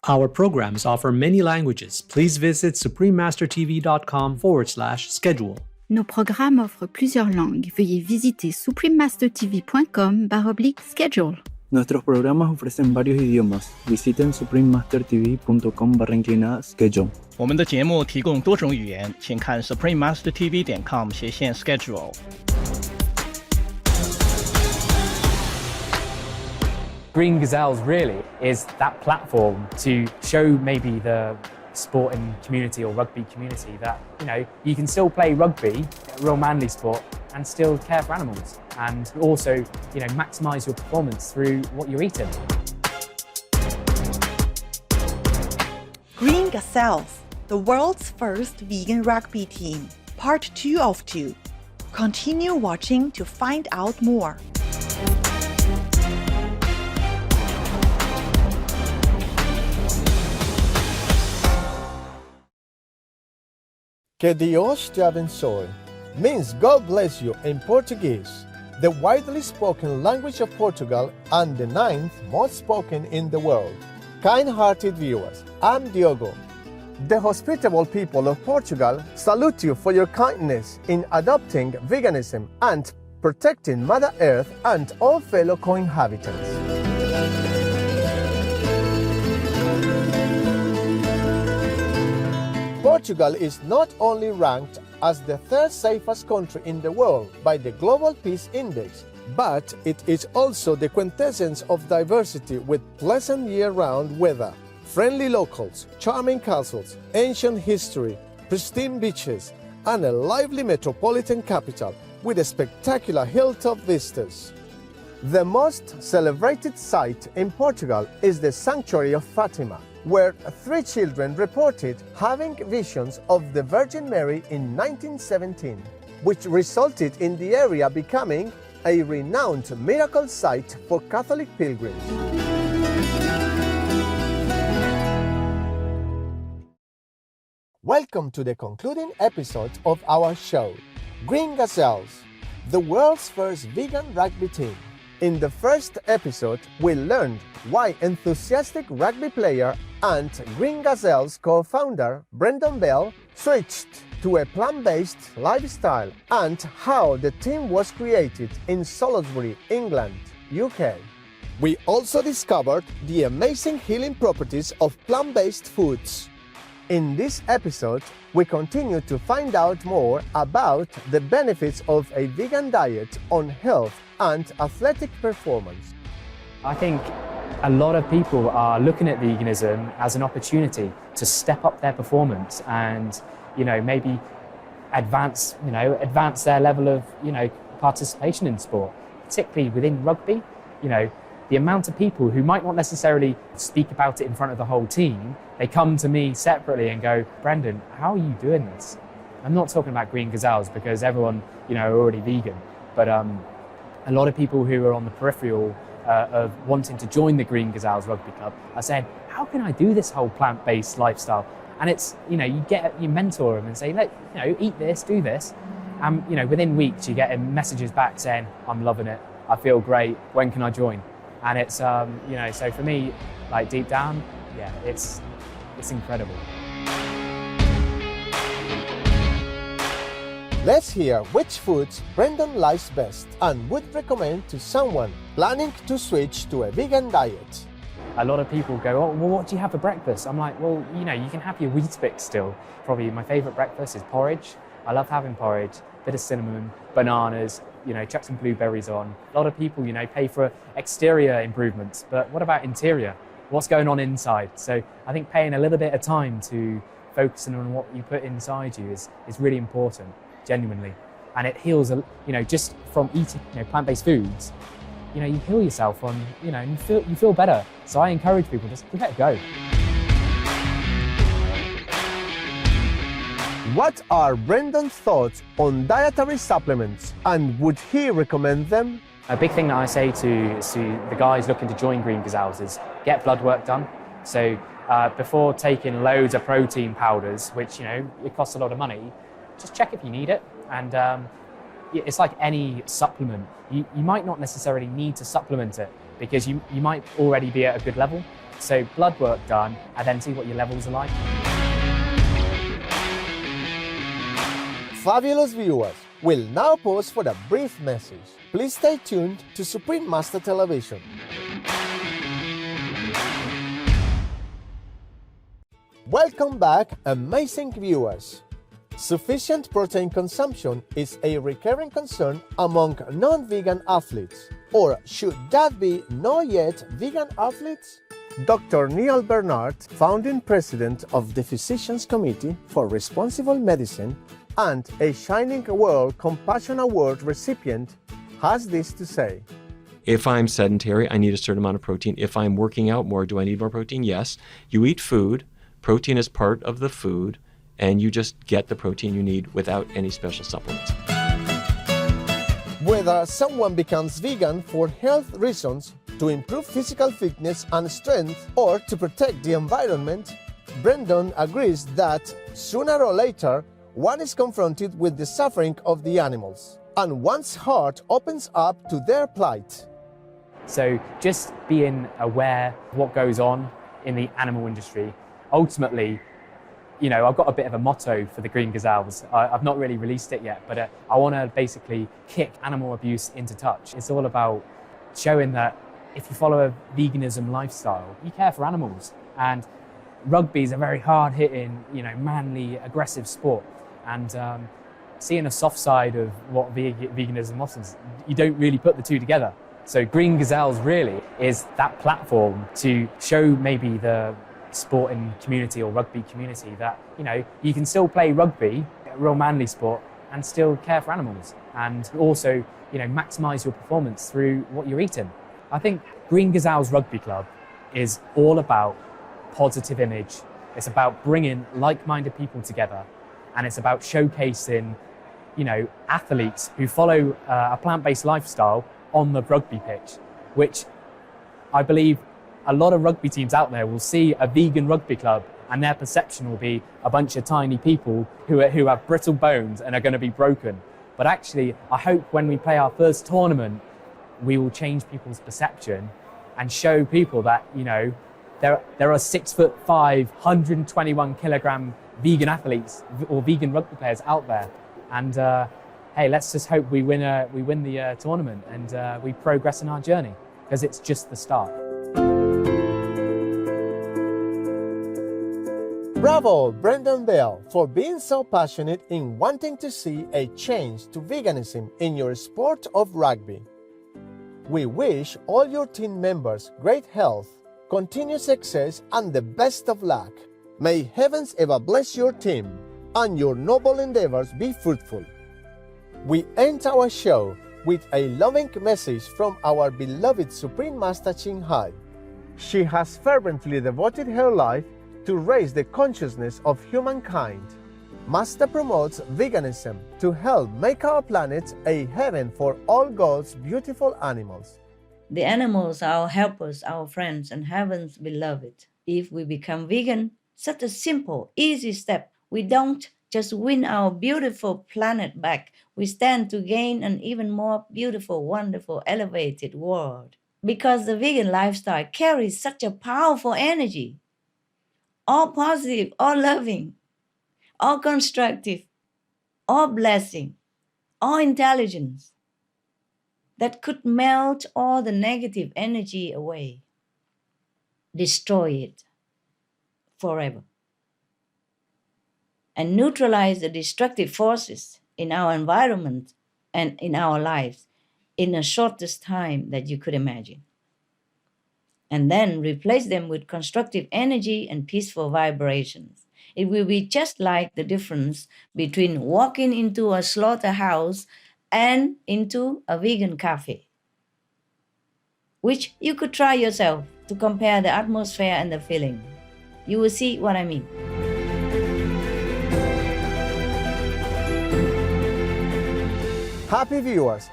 Our programs offer many languages. Please visit suprememastertv.com/schedule. Nos programmes offrent plusieurs langues. Veuillez visiter suprememastertv.com/schedule. Nuestros programas ofrecen varios idiomas. Visiten suprememastertv.com/schedule. 我们的节目提供多种语言，请看 suprememastertv.com/schedule。Green Gazelles really is that platform to show maybe the sporting community or rugby community that, you can still play rugby, a real manly sport, and still care for animals, and also, maximize your performance through what you're eating. Green Gazelles, the world's first vegan rugby team, part 2 of 2. Continue watching to find out more. Que Deus te abençoe means God bless you in Portuguese, the widely spoken language of Portugal and the 9th most spoken in the world. Kind-hearted viewers, I'm Diogo. The hospitable people of Portugal salute you for your kindness in adopting veganism and protecting Mother Earth and all fellow co-inhabitants. Portugal is not only ranked as the 3rd safest country in the world by the Global Peace Index, but it is also the quintessence of diversity with pleasant year-round weather, friendly locals, charming castles, ancient history, pristine beaches, and a lively metropolitan capital with a spectacular hilltop vistas. The most celebrated site in Portugal is the Sanctuary of Fatima, where 3 children reported having visions of the Virgin Mary in 1917, which resulted in the area becoming a renowned miracle site for Catholic pilgrims. Welcome to the concluding episode of our show, Green Gazelles, the world's first vegan rugby team. In the first episode, we learned why enthusiastic rugby player and Green Gazelles co-founder Brendan Bell switched to a plant-based lifestyle and how the team was created in Salisbury, England, UK. We also discovered the amazing healing properties of plant-based foods. In this episode, we continue to find out more about the benefits of a vegan diet on health and athletic performance. I think a lot of people are looking at veganism as an opportunity to step up their performance and, maybe advance their level of, participation in sport, particularly within rugby. The amount of people who might not necessarily speak about it in front of the whole team, they come to me separately and go, Brendan, how are you doing this? I'm not talking about Green Gazelles because everyone, are already vegan, but a lot of people who are on the peripheral of wanting to join the Green Gazelles Rugby Club are saying, how can I do this whole plant-based lifestyle? And it's, you mentor them and say, look, eat this, do this. And, within weeks you get messages back saying, I'm loving it, I feel great, when can I join? And it's, so for me, like deep down, yeah, it's incredible. Let's hear which foods Brendan likes best and would recommend to someone planning to switch to a vegan diet. A lot of people go, oh, well, what do you have for breakfast? I'm like, well, you can have your Weetabix still. Probably my favourite breakfast is porridge. I love having porridge, bit of cinnamon, bananas, chuck some blueberries on. A lot of people, pay for exterior improvements, but what about interior? What's going on inside? So I think paying a little bit of time to focusing on what you put inside you is really important, genuinely. And it heals, just from eating plant-based foods, you heal yourself on, and you feel better. So I encourage people, just give it a go. What are Brendan's thoughts on dietary supplements and would he recommend them? A big thing that I say to the guys looking to join Green Gazelles is get blood work done. So before taking loads of protein powders, which it costs a lot of money, just check if you need it. And it's like any supplement. You might not necessarily need to supplement it because you might already be at a good level. So blood work done, and then see what your levels are like. Fabulous viewers, we'll now pause for a brief message. Please stay tuned to Supreme Master Television. Welcome back, amazing viewers. Sufficient protein consumption is a recurring concern among non-vegan athletes. Or should that be not yet vegan athletes? Dr. Neil Bernard, founding president of the Physicians Committee for Responsible Medicine and a Shining World Compassion Award recipient, has this to say. If I'm sedentary, I need a certain amount of protein. If I'm working out more, do I need more protein? Yes. You eat food. Protein is part of the food, and you just get the protein you need without any special supplements. Whether someone becomes vegan for health reasons, to improve physical fitness and strength, or to protect the environment, Brendan agrees that sooner or later, one is confronted with the suffering of the animals, and one's heart opens up to their plight. So just being aware of what goes on in the animal industry. Ultimately, I've got a bit of a motto for the Green Gazelles. I've not really released it yet, but I want to basically kick animal abuse into touch. It's all about showing that if you follow a veganism lifestyle, you care for animals. And rugby is a very hard-hitting, manly, aggressive sport. And seeing a soft side of what veganism offers, you don't really put the two together. So Green Gazelles really is that platform to show maybe the sporting community or rugby community that, you can still play rugby, a real manly sport, and still care for animals. And also, maximize your performance through what you're eating. I think Green Gazelles Rugby Club is all about positive image. It's about bringing like-minded people together. And it's about showcasing, athletes who follow a plant-based lifestyle on the rugby pitch, which I believe a lot of rugby teams out there will see a vegan rugby club and their perception will be a bunch of tiny people who have brittle bones and are going to be broken. But actually, I hope when we play our first tournament, we will change people's perception and show people that, there are 6'5", 121 kilogram vegan athletes or vegan rugby players out there. And hey, let's just hope we win the tournament and we progress in our journey, because it's just the start. Bravo, Brendan Bell, for being so passionate in wanting to see a change to veganism in your sport of rugby. We wish all your team members great health, continued success, and the best of luck. May heavens ever bless your team and your noble endeavors be fruitful. We end our show with a loving message from our beloved Supreme Master Ching Hai. She has fervently devoted her life to raise the consciousness of humankind. Master promotes veganism to help make our planet a heaven for all God's beautiful animals. The animals are our helpers, our friends, and heaven's beloved. If we become vegan, such a simple, easy step, we don't just win our beautiful planet back, we stand to gain an even more beautiful, wonderful, elevated world. Because the vegan lifestyle carries such a powerful energy, all positive, all loving, all constructive, all blessing, all intelligence, that could melt all the negative energy away, destroy it forever, and neutralize the destructive forces in our environment and in our lives in the shortest time that you could imagine. And then replace them with constructive energy and peaceful vibrations. It will be just like the difference between walking into a slaughterhouse and into a vegan cafe, which you could try yourself to compare the atmosphere and the feeling. You will see what I mean. Happy viewers,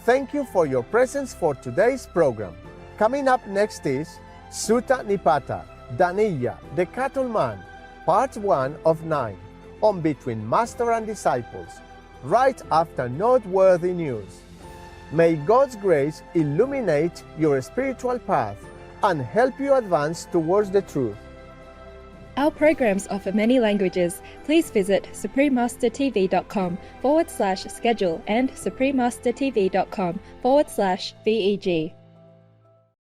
thank you for your presence for today's program. Coming up next is Sutta Nipata, Daniya, the Cattleman, Part 1 of 9, on Between Master and Disciples, right after noteworthy news. May God's grace illuminate your spiritual path and help you advance towards the truth. Our programs offer many languages. Please visit suprememastertv.com/schedule and suprememastertv.com/VEG.